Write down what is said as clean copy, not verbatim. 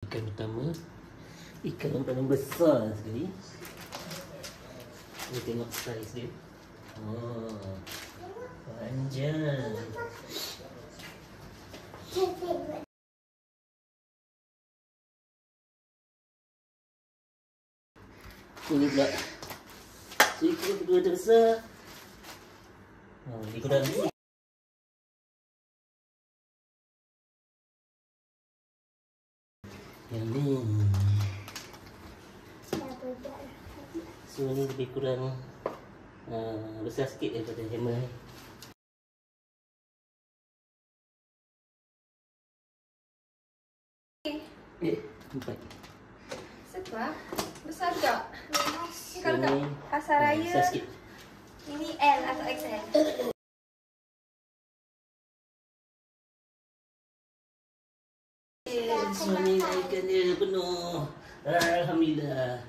Ikan utama. Ikan yang paling besar sekali. Kita tengok saiz dia. Oh, panjang. Ini pula seekor kedua terbesar. Oh, ini kurang ni. Yang ni. So ni lebih kurang besar sikit daripada hammer ni. Empat. Sebab besar tak? So Kalau kat ni pasar raya besar sikit. ini L atau XL. So ni ikan dia penuh. Alhamdulillah.